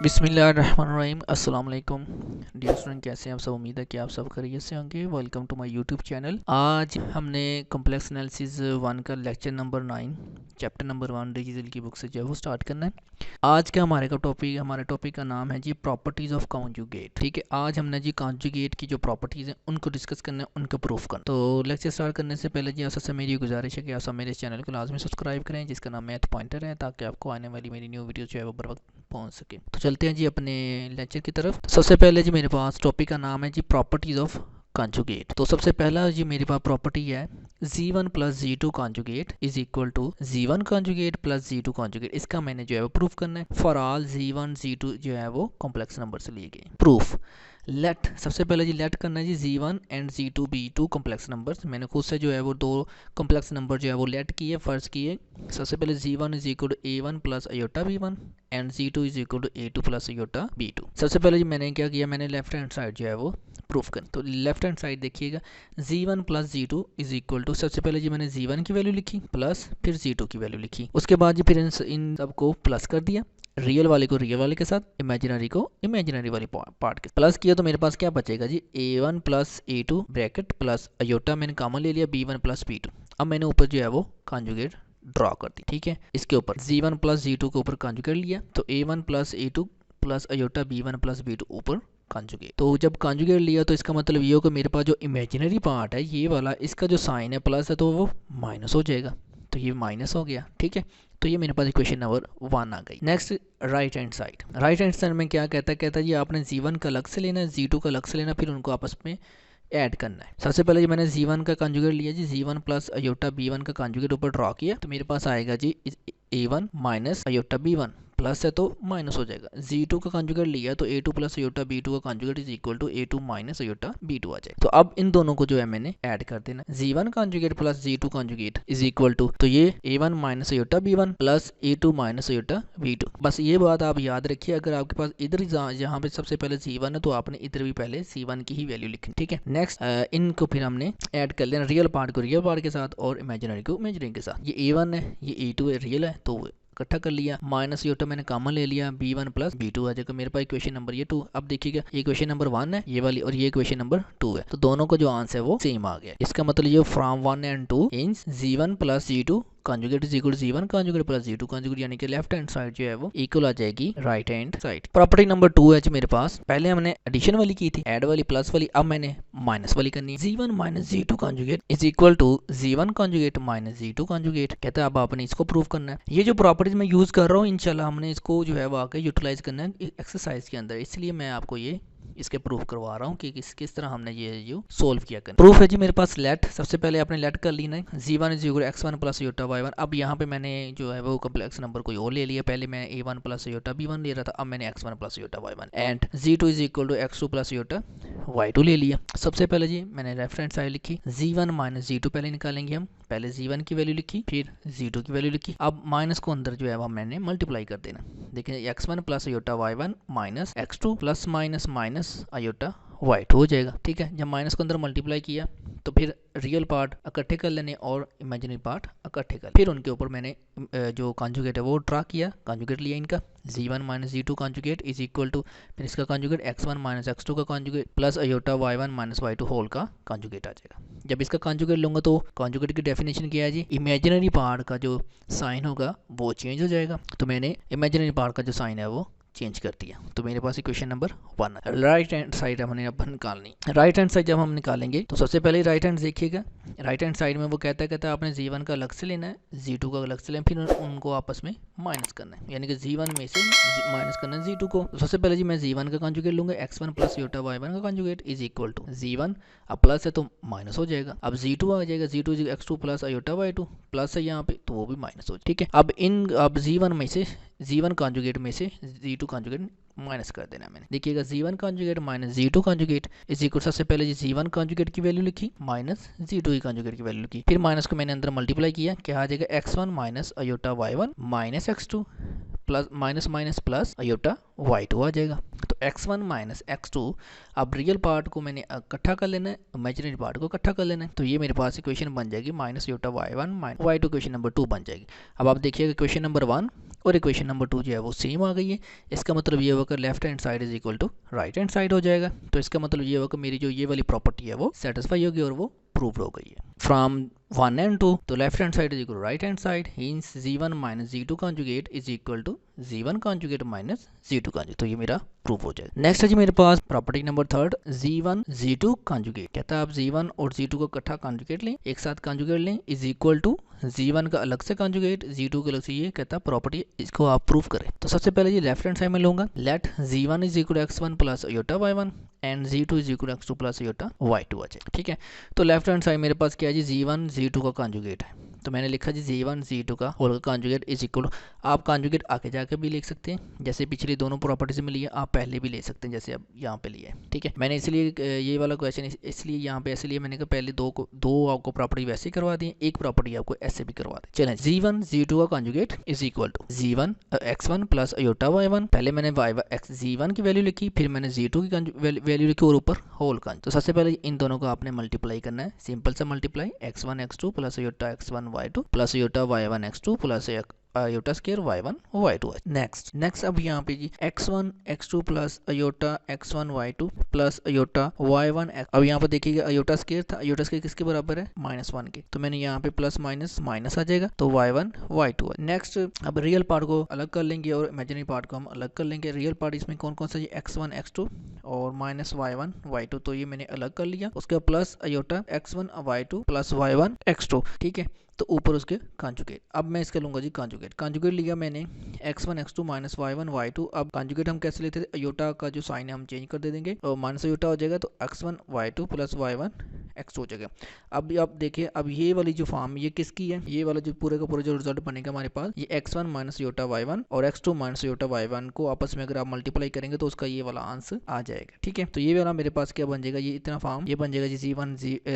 बिस्मिल्लाहिर्रहमानिर्रहीम अस्सलाम वालेकुम डियर स्टूडेंट, कैसे हैं आप सब। उम्मीद है कि आप सब खैरियत से होंगे। Welcome to my YouTube channel. आज हमने कॉम्प्लेक्स एनालिसिस 1 का lecture number 9 chapter number 1 digital की बुक से जो है वो स्टार्ट करना है। आज का हमारे टॉपिक का नाम है जी प्रॉपर्टीज़ ऑफ कॉन्जुगेट। ठीक है, आज हमने जी कॉन्जुगेट की जो प्रॉपर्टीज़ हैं उनको डिस्कस करना है, उनका प्रूफ करना। तो लेक्चर स्टार्ट करने से पहले जी आप सबसे मेरी गुजारिश है कि आप सब मेरे चैनल को लाजमी सब्सक्राइब करें, जिसका नाम मैथ पॉइंटर है, ताकि आपको आने वाली मेरी न्यू वीडियो जो है वो बर वक्त पहुँच सके। तो चलते हैं जी अपने लेक्चर की तरफ। सबसे पहले जी मेरे पास टॉपिक का नाम है जी प्रॉपर्टीज़ ऑफ कॉन्जुगेट। तो सबसे पहला जी मेरे पास प्रॉपर्टी है z1 plus z2 conjugate is equal to z1 conjugate plus z2 conjugate. इसका मैंने जो है वो प्रूफ करना है फॉर ऑल z1 z2 जो है वो कॉम्प्लेक्स नंबर से लिए गए। प्रूफ लेट, सबसे पहले जी लेट करना है जी z1 and z2 be two complex numbers. मैंने खुद से जो है वो दो कॉम्प्लेक्स नंबर जो है वो लेट किए, फर्ज किए। सबसे पहले z1 is equal to a1 plus iota b1 and z2 is equal to a2 plus iota b2। सबसे पहले जी मैंने क्या किया, मैंने लेफ्ट हैंड साइड जो है वो प्रूफ कर। तो लेफ्ट हैंड साइड देखिएगा, z1 plus z2 is equal to, सबसे पहले जी मैंने z1 की वैल्यू लिखी प्लस फिर z2 की वैल्यू लिखी। उसके बाद जी फिर इन सबको प्लस कर दिया, रियल वाले को रियल वाले के साथ, इमेजिनरी को इमेजिनरी वाली पार्ट के प्लस किया। तो मेरे पास क्या बचेगा जी, a1 plus a2 bracket plus iota मैंने कॉमन ले लिया b1 प्लस b2। अब मैंने ऊपर जो है वो कॉन्जुगेट ड्रॉ कर दी। ठीक है, इसके ऊपर z1 प्लस z2 के ऊपर कॉन्जुगेट लिया, तो a1 plus a2 plus iota b1 plus b2 ऊपर कॉन्जुगेट। तो जब कॉन्जुगेट लिया तो इसका मतलब ये हो कि मेरे पास जो इमेजिनरी पार्ट है ये वाला, इसका जो साइन है प्लस है तो वो माइनस हो जाएगा, तो ये माइनस हो गया। ठीक है, तो ये मेरे पास इक्वेशन नंबर 1 आ गई। Next right hand side, right hand side में क्या कहता है जी आपने z1 का अलग से लेना है, z2 का अलग से लेना, फिर उनको आपस में ऐड करना है। सबसे पहले जी मैंने z1 का कॉन्जुगेट लिया जी, z1 प्लस अयोटा b1 का कॉन्जुगेट ऊपर ड्रॉ किया, तो मेरे पास आएगा जी a1 minus iota b1, plus है तो माइनस हो जाएगा। z2 का कॉन्जुगेट लिया तो a2 प्लस अयोटा b2 का conjugate is equal to a2 minus iota b2 आ जाए। तो अब इन दोनों को जो है मैंने ऐड कर देना, z1 conjugate plus z2 conjugate is equal to, तो ये a1 minus iota b1 plus a2 minus iota b2। बस ये बात आप याद रखिए, अगर आपके पास इधर यहाँ पे सबसे पहले c1 है तो आपने इधर भी पहले c1 की ही वैल्यू लिखनी। ठीक है, नेक्स्ट इनको फिर हमने ऐड कर लेना, रियल पार्ट को रियल पार्ट के साथ और इमेजिनरी को इमेजिनरी के साथ। ये a1 है, ये a2 है, रियल है तो इकट्ठा कर लिया, माइनस योटा मैंने कॉमन ले लिया, b1 प्लस b2 आ जाएगा मेरे पास इक्वेशन नंबर ये 2। अब देखिएगा ये इक्वेशन नंबर 1 है ये वाली, और ये इक्वेशन नंबर 2 है, तो दोनों का जो आंसर है वो सेम आ गया। इसका मतलब ये from 1 and 2 in z1 plus z2 conjugate is equal to z1 conjugate plus z2 conjugate, यानी कि लेफ्ट हैंड साइड जो है वो इक्वल आ जाएगी right hand side. Property number 2 है जी मेरे पास, पहले हमने एडिशन वाली की थी, ऐड वाली प्लस वाली, अब मैंने माइनस वाली करनी है। z1 minus z2 conjugate is equal to z1 conjugate minus z2 conjugate. कहता है अब आपने इसको प्रूव करना है। ये जो प्रॉपर्टीज मैं यूज कर रहा हूँ इंशाल्लाह हमने इसको जो है वो आके यूटिलाइज करना है एक्सरसाइज के अंदर, इसलिए मैं आपको ये इसके प्रूफ करवा रहा हूँ कि किस तरह हमने ये जो सोल्व किया करना। प्रूफ है जी मेरे पास लेट, सबसे पहले आपने लेट कर लेना है z1 is equal x1 plus iota y1। अब यहाँ पे मैंने जो है वो कॉम्प्लेक्स नंबर कोई और ले लिया, पहले मैं a1 प्लस योटा b1 ले रहा था, अब मैंने x1 plus iota y1 and z2 is equal to x2 plus iota y2 ले लिया। सबसे पहले जी मैंने लेफ्ट हैंड साइड लिखी, z1 माइनस z2 पहले निकालेंगे हम, पहले z1 की वैल्यू लिखी फिर z2 की वैल्यू लिखी। अब माइनस को अंदर जो है वो मैंने मल्टीप्लाई कर देना, देखिए x1 plus iota y1 minus x2 plus minus minus iota y2 हो जाएगा। ठीक है, जब माइनस को अंदर मल्टीप्लाई किया तो फिर रियल पार्ट इकट्ठे कर लेने और इमेजिनरी पार्ट इकट्ठे कर, फिर उनके ऊपर मैंने जो कॉन्जुगेट है वो ड्रा किया, कॉन्जुगेट लिया इनका z1 minus z2 conjugate is equal to, फिर इसका कॉन्जुगेट x1 माइनस x2 का conjugate plus iota y1 minus y2 whole का कॉन्जुगेट आ जाएगा। जब इसका कॉन्जुगेट लूँगा तो कॉन्जुगेट की डेफिनेशन क्या है जी, इमेजिनरी पार्ट का जो साइन होगा वो चेंज हो जाएगा, तो मैंने इमेजिनरी पार्ट का जो साइन है वो चेंज कर दिया। तो मेरे पास इक्वेशन नंबर 1 है। राइट हैंड साइड हमने अब निकालनी, राइट हैंड साइड जब हम निकालेंगे तो सबसे पहले राइट हैंड देखिएगा, राइट हैंड साइड में वो कहता है आपने z1 का अलग से लेना है, z2 का अलग से लेना, फिर उनको आपस में माइनस करना है, यानी कि z1 में से माइनस करना है z2 को। तो सबसे पहले जी मैं z1 का कॉन्जुगेट लूंगा, x1 प्लस योटा y1 का conjugate is equal to z1, अब प्लस है तो माइनस हो जाएगा, अब z2 आ जाएगा, z2 x2 plus iota y2 plus है यहाँ पे तो वो भी माइनस हो जाएगा। ठीक है, अब z1 में से z1 कॉन्जुगेट में से z2 कॉन्जुगेट माइनस कर देना मैंने, देखिएगा z1 conjugate minus z2 conjugate is equal, सबसे पहले जी z1 कॉन्जुगेट की वैल्यू लिखी माइनस z2 की कॉन्जुगेट की वैल्यू लिखी, फिर माइनस को मैंने अंदर मल्टीप्लाई किया, क्या आ जाएगा x1 minus iota y1 minus x2 plus minus minus plus iota y2 आ जाएगा। तो x1 माइनस x2, अब रियल पार्ट को मैंने इकट्ठा कर लेना है, इमेजिनरी पार्ट को इकट्ठा कर लेना है। तो ये मेरे पास इक्वेशन बन जाएगी minus iota y1 minus y2, equation number 2 बन जाएगी। अब आप देखिएगा इक्वेशन नंबर 1 और इक्वेशन नंबर 2 जो है वो सेम आ गई है। इसका मतलब ये होगा left hand side is equal to right hand side हो जाएगा। तो इसका मतलब ये होगा मेरी जो ये वाली प्रॉपर्टी है वो सेटिस्फाई होगी और वो प्रूव हो गई है। फ्रॉम 1 and 2 तो left hand side is equal to right hand side, hence z1 minus z2 conjugate is equal to z1 conjugate minus z2 conjugate. तो ये मेरा प्रूफ हो जाएगा। नेक्स्ट है जी मेरे पास property number 3 z1 z2 conjugate. कहता है आप z1 और z2 को इकट्ठा कॉन्जुगेट लें, एक साथ कॉन्जुगेट लें, इज इक्वल टू z1 का अलग से कॉन्जुगेट, z2 का अलग से। ये कहता है प्रॉपर्टी, इसको आप प्रूफ करें। तो सबसे पहले ये लेफ्ट हैंड साइड में लूंगा, let z1 is equal to x1 plus iota y1 and z2 is equal to x2 plus iota y2 आ जाएगा। ठीक है, तो लेफ्ट हैंड साइड मेरे पास क्या है जी, z1 z2 का कॉन्जुगेट है। तो मैंने लिखा जी z1 z2 का होल का कॉन्जुगेट इज इक्वल, आप कॉन्जुगेट आगे जाके भी लिख सकते हैं, जैसे पिछली दोनों प्रॉपर्टीज में लिए आप पहले भी ले सकते हैं, जैसे अब यहाँ पे लिया है। ठीक है, मैंने इसलिए ये वाला क्वेश्चन इसलिए यहाँ पे ऐसे लिए मैंने कहा पहले दो आपको प्रॉपर्टी वैसे ही करवा दी, एक प्रॉपर्टी आपको ऐसे भी करवा दी। चलें, z1 z2 का conjugate is equal to z1 x1 plus iota y1। पहले मैंने z1 की वैल्यू लिखी, फिर मैंने z2 की वैल्यू लिखी और ऊपर होल का। तो सबसे पहले इन दोनों को आपने मल्टीप्लाई करना है, सिंपल सा multiply, x1 x2 plus aorta x1 y2 plus iota y1 x2 plus aorta square y1 y2। Next अब यहाँ पे जी x1 x2 plus aorta x1 y2 plus iota y1 अब यहाँ पे देखिएगा अयोटा स्क्वायर था, अयोटा स्क्वायर किसके बराबर है, -1 के। तो मैंने यहाँ पे प्लस माइनस माइनस आ जाएगा, तो y1 y2 है। नेक्स्ट अब रियल पार्ट को अलग कर लेंगे और इमेजिनरी पार्ट को हम अलग कर लेंगे। रियल पार्ट इसमें कौन कौन सा जी, x1 x2 और माइनस y1 y2, तो ये मैंने अलग कर लिया। उसके बाद plus iota x1 y2 plus y1 x2। ठीक है, तो ऊपर उसके कॉन्जुगेट। अब मैं इसका लूंगा जी कॉन्जुगेट लिया मैंने x1 x2 minus y1 y2। अब कॉन्जुगेट हम कैसे लेते थे, अयोटा का जो साइन है हम चेंज कर दे देंगे और माइनस अयोटा हो जाएगा, तो x1 y2 plus y1 x2 हो जाएगा। अब आप देखिए, अब ये वाली जो फॉर्म ये किसकी है, ये वाला जो पूरे का पूरा जो रिजल्ट बनेगा हमारे पास, ये x1 माइनस अयोटा y1 और x2 माइनस अयोटा y1 को आपस में अगर आप मल्टीप्लाई करेंगे तो उसका ये वाला आंसर आ जाएगा। ठीक है, तो ये वाला मेरे पास क्या बन जाएगा, ये इतना फॉर्म ये बन जाएगा जी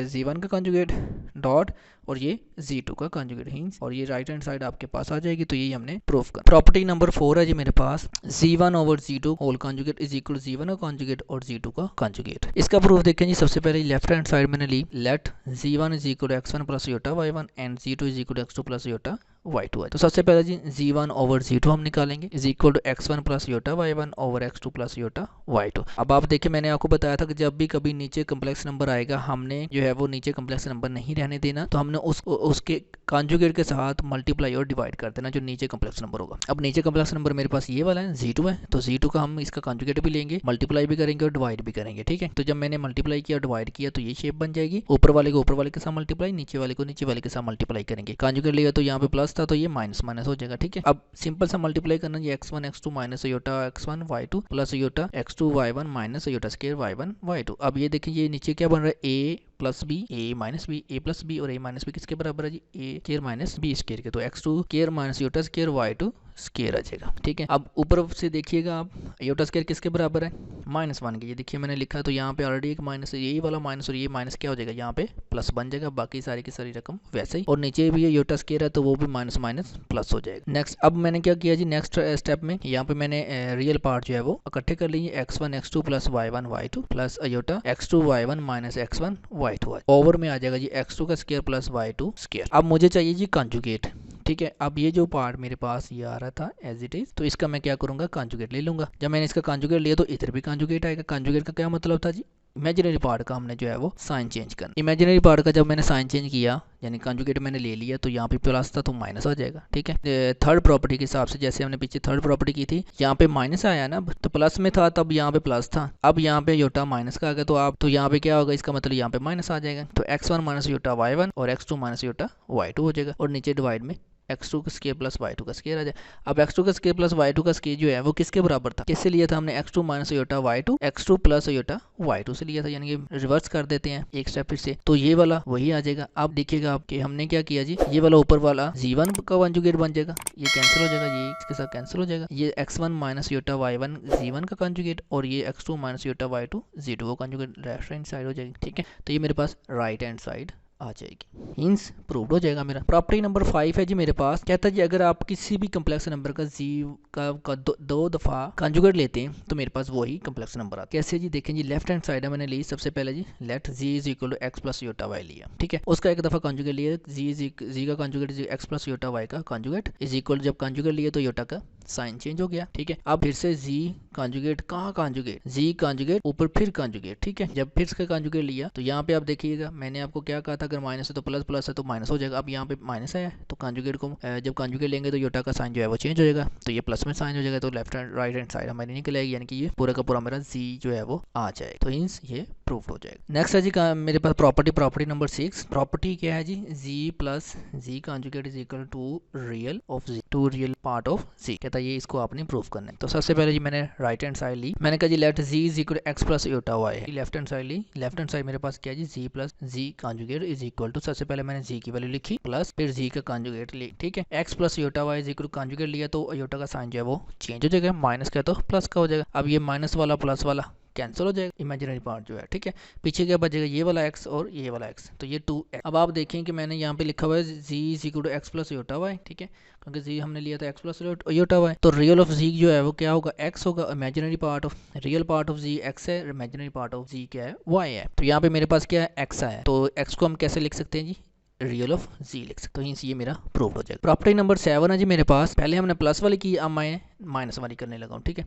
z1 का कॉन्जुगेट डॉट और ये z2 का कॉन्जुगेट हिंस, और ये राइट हैंड साइड आपके पास आ जाएगी। तो ये हमने प्रूफ कर। प्रॉपर्टी नंबर 4 है जी मेरे पास, z1 over z2 whole conjugate is equal z1 का कॉन्जुगेट और z2 का कॉन्जुगेट। इसका प्रूफ देखें जी, सबसे पहले लेफ्ट हैंड साइड मैंने ली, let z1 is equal x1 plus iota y1 and z2 is equal x2 plus iota y2 है। तो सबसे पहले जी z1 ओवर z2 हम निकालेंगे, is equal to x1 plus iota y1 over x2 plus iota y2। अब आप देखिए, मैंने आपको बताया था कि जब भी कभी नीचे कम्प्लेक्स नंबर आएगा, हमने जो है वो नीचे कम्प्लेक्स नंबर नहीं रहने देना, तो हमने उसके कॉन्जुगेट के साथ मल्टीप्लाई और डिवाइड कर देना जो नीचे कम्प्लेक्स नंबर होगा। अब नीचे कम्प्लेक्स नंबर मेरे पास ये वाला है z2 है, तो z2 का हम इसका कॉन्जुगेट भी लेंगे, मल्टीप्लाई भी करेंगे और डिवाइड भी करेंगे। ठीक है, तो जब मैंने मल्टीप्लाई किया डिवाइड किया तो ये शेप बन जाएगी, ऊपर वाले को ऊपर वाले के साथ मल्टीप्लाई, नीचे वाले को नीचे वाले के साथ मल्टीप्लाई करेंगे। कॉन्जुगेट लिया तो यहाँ पे प्लस था, तो ये माइनस माइनस हो जाएगा। ठीक है, अब सिंपल सा मल्टीप्लाई करना, ये x1 x2 minus iota x1 y2 plus iota x2 y1 minus iota square y1 y2। अब ये देखिए, ये नीचे क्या बन रहा है, a plus b, a minus b, a plus b और ए माइनस बी किसके बराबर है जी, a square minus b square के। तो x2 square minus iota square y2 square आ जाएगा। ठीक है, अब ऊपर से देखिएगा आप, अयोटा स्क्वायर किसके बराबर है, -1 के। ये देखिए मैंने लिखा, तो यहाँ पे ऑलरेडी एक माइनस है, यही वाला माइनस और ये माइनस क्या हो जाएगा, यहाँ पे प्लस बन जाएगा, बाकी सारी की सारी रकम वैसे ही। और नीचे भी अयोटा स्क्वायर है तो वो भी माइनस माइनस प्लस हो जाएगा। नेक्स्ट अब मैंने क्या किया जी, नेक्स्ट स्टेप में यहाँ पे मैंने रियल पार्ट जो है वो इकट्ठे कर लिए, x1 x2 plus y1 y2 plus iota x2 y1 minus x1 y2 over में आ जाएगा जी x2 का स्क्वायर प्लस y2 स्क्वायर। अब मुझे चाहिए जी कॉन्जुगेट। ठीक है, अब ये जो पार्ट मेरे पास ये आ रहा था एज इट इज, तो इसका मैं क्या करूंगा, कॉन्जुगेट ले लूंगा। जब मैंने इसका कॉन्जुगेट लिया तो इधर भी कॉन्जुगेट आएगा। कॉन्जुगेट का क्या मतलब था जी, इमेजिनरी पार्ट का हमने जो है वो साइन चेंज करना। इमेजिनरी पार्ट का जब मैंने साइन चेंज किया, यानी कॉन्जुगेट मैंने ले लिया, तो यहाँ पे प्लस था तो माइनस आ जाएगा। ठीक है, थर्ड प्रॉपर्टी के हिसाब से, जैसे हमने पीछे थर्ड प्रॉपर्टी की थी, यहाँ पे माइनस आया ना, तो प्लस में था तब यहाँ पे प्लस था, अब यहाँ पे योटा माइनस का आ गया, तो यहाँ पे क्या होगा, इसका मतलब यहाँ पे माइनस आ जाएगा। तो x1 माइनस योटा y1 और x2 माइनस योटा y2 हो जाएगा, और नीचे डिवाइड में x2 का स्क्वायर प्लस y2 का स्क्वायर आ जाए। अब x2 का स्क्वायर प्लस y2 का स्क्वायर जो है वो किसके बराबर था, किससे लिया था हमने, x2 minus iota y2 x2 plus iota y2 से लिया था, यानी कि रिवर्स कर देते हैं एक स्टेप फिर से, तो ये वाला वही आ जाएगा। अब देखिएगा आपके हमने क्या किया जी, ये वाला ऊपर वाला z1 का कॉन्जुगेट बन जाएगा, ये कैंसिल हो जाएगा, ये इसके साथ कैंसिल हो जाएगा, ये x1 minus iota y1 z1 का कॉन्जुगेट और ये x2 minus iota y2 z2 का कॉन्जुगेट लेफ्ट हैंड साइड हो जाएगी। ठीक है, तो ये मेरे पास राइट हैंड साइड आ जाएगी, मीन्स प्रूव्ड हो जाएगा मेरा। प्रॉपर्टी नंबर 5 है जी मेरे पास, कहता है जी अगर आप किसी भी कम्प्लेक्स नंबर का जी का दो दफ़ा कंजुगेट लेते हैं तो मेरे पास वही कम्प्लेक्स नंबर आता है। कैसे जी, देखें जी, लेफ्ट हैंड साइड है मैंने ली सबसे पहले z, let z is equal to x plus iota y लिया, ठीक है। उसका एक दफ़ा कंजुगेट लिया, जी का conjugate x plus iota y का कंजुगेट इज इक्वल, जब कंजुगेट लिया तो योटा का साइन चेंज हो गया, ठीक है। अब फिर से जी कंजुगेट, कहाँ कंजुगेट, जी कंजुगेट ऊपर फिर कंजुगेट, ठीक है। जब फिर से कंजुगेट लिया तो यहाँ पे आप देखिएगा, मैंने आपको क्या कहा था, अगर माइनस है तो प्लस, प्लस है तो माइनस हो जाएगा। अब यहाँ पे माइनस है तो कंजुगेट को जब कंजुगेट लेंगे तो योटा का साइन जो है वो चेंज हो जाएगा, तो ये प्लस में साइन हो जाएगा, तो left hand right hand side हमारी निकल आएगी, यानी कि ये पूरा का पूरा मेरा जी जो है वो आ जाएगा, तो मींस ये प्रूफ हो जाएगा। नेक्स्ट है जी मेरे पास प्रॉपर्टी नंबर 6। प्रॉपर्टी क्या है जी, z plus z conjugate is equal to real of z, two real part of z, कहता है ये इसको आपने प्रूफ करना है। तो सबसे पहले जी मैंने राइट हैंड साइड ली, मैंने कहा जी let z is equal x plus iota y है, लेफ्ट हैंड साइड ली, लेफ्ट हैंड साइड मेरे पास क्या है जी, z plus z conjugate is equal to, सबसे पहले मैंने जी की वैल्यू लिखी प्लस फिर जी का कंजुगेट ली, ठीक है। X plus iota y is equal to conjugate लिया तो योटा का साइन जो है वो चेंज हो जाएगा, माइनस का तो प्लस का हो जाएगा। अब ये माइनस वाला प्लस वाला कैंसिल हो जाएगा, इमेजिनरी पार्ट जो है, ठीक है। पीछे क्या बचेगा, ये वाला x और ये वाला x, तो ये 2x। अब आप देखें कि मैंने यहाँ पे लिखा हुआ है z is equal to x plus iota y, ठीक है, क्योंकि z हमने लिया था x प्लस योटा वाई, तो रियल ऑफ z जो है वो क्या होगा, x होगा, imaginary part of real part of z x है, इमेजिनरी पार्ट ऑफ z क्या है, y है। तो यहाँ पे मेरे पास क्या है, x है, तो x को हम कैसे लिख सकते हैं जी, रियल ऑफ जी लिख सकते हो, ये मेरा प्रूफ हो जाएगा। प्रॉपर्टी नंबर 7 है जी मेरे पास, पहले हमने प्लस वाली की, अब मैं माइनस वाली करने लगा हूँ, ठीक है।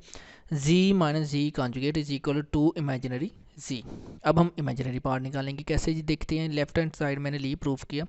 Z minus z conjugate is equal to imaginary z. अब हम इमेजिनरी पार्ट निकालेंगे, कैसे जी देखते हैं, लेफ्ट हैंड साइड मैंने ली, प्रूफ किया,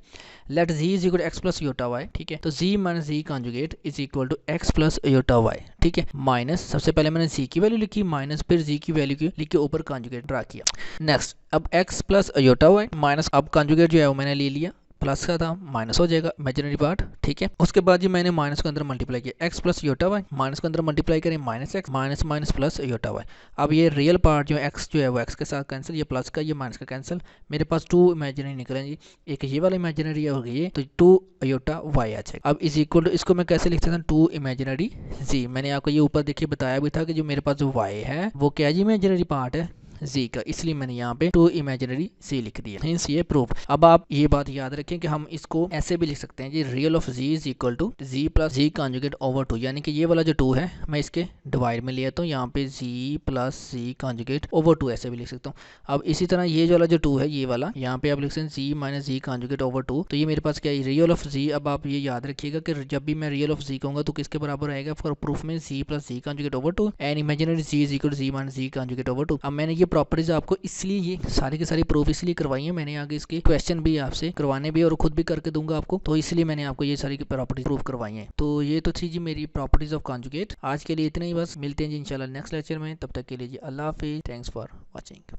let z is equal x plus iota y, ठीक है। तो z minus z conjugate is equal to x plus iota y, ठीक है, माइनस सबसे पहले मैंने जी की वैल्यू लिखी, माइनस फिर जी की वैल्यू लिख के ऊपर कॉन्जुगेट ड्रा किया। नेक्स्ट अब x plus iota y minus, अब कॉन्जुगेट जो है वो मैंने ले लिया, प्लस का था माइनस हो जाएगा इमेजिनरी पार्ट, ठीक है। उसके बाद जी मैंने माइनस के अंदर मल्टीप्लाई किया, x plus iota y, minus के अंदर मल्टीप्लाई करें minus x, minus minus plus iota y. अब ये रियल पार्ट जो एक्स जो है वो एक्स के साथ कैंसिल, ये प्लस का ये माइनस का कैंसिल, मेरे पास 2 इमेजिनरी निकले जी, एक ये वाला इमेजिनरी हो गई, तो 2 योटा वाई आ जाएगा। अब इज इक्वल टू, इसको मैं कैसे लिख सकता हूँ, 2 इमेजिनरी जी, मैंने आपको ये ऊपर देखिए बताया भी था कि जो मेरे पास जो वाई है वो क्या है जी, इमेजिनरी पार्ट है जी का, इसलिए मैंने यहाँ पे 2 इमेजिनरी जी लिख दिया, मींस ये प्रूफ। अब आप ये बात याद रखें कि हम इसको ऐसे भी लिख सकते हैं जी, real of z is equal to z plus z conjugate over 2, यानी कि ये वाला जो 2 है मैं इसके डिवाइड में लिया तो यहाँ पे जी प्लस जी कॉन्जुगेट ओवर 2 ऐसे भी लिख सकता हूँ। अब इसी तरह ये वाला जो 2 है ये वाला, यहाँ पे आप लिख सकते हैं जी माइनस जी कॉन्जुगेट ओवर 2, तो ये मेरे पास क्या है, रियल ऑफ जी। अब आप ये याद रखिएगा कि जब भी मैं रियल ऑफ जी कहूँगा तो किसके बराबर आएगा, फॉर प्रूफ में z plus z conjugate over 2 and imaginary z is equal to z minus z conjugate over 2। अब मैंने ये प्रॉपर्टीज आपको इसलिए ये सारी की सारी प्रूफ इसलिए करवाई है, मैंने आगे इसके क्वेश्चन भी आपसे करवाने भी और खुद भी करके दूंगा आपको, तो इसलिए मैंने आपको ये सारी प्रॉपर्टीज प्रूफ करवाई है। तो ये तो थी जी मेरी प्रॉपर्टीज ऑफ कॉन्जुगेट। आज के लिए इतना ही, बस मिलते हैं जी इंशाल्लाह नेक्स्ट लेक्चर में, तब तक के लिए जी अल्लाह हाफिज़, थैंक्स फॉर वॉचिंग।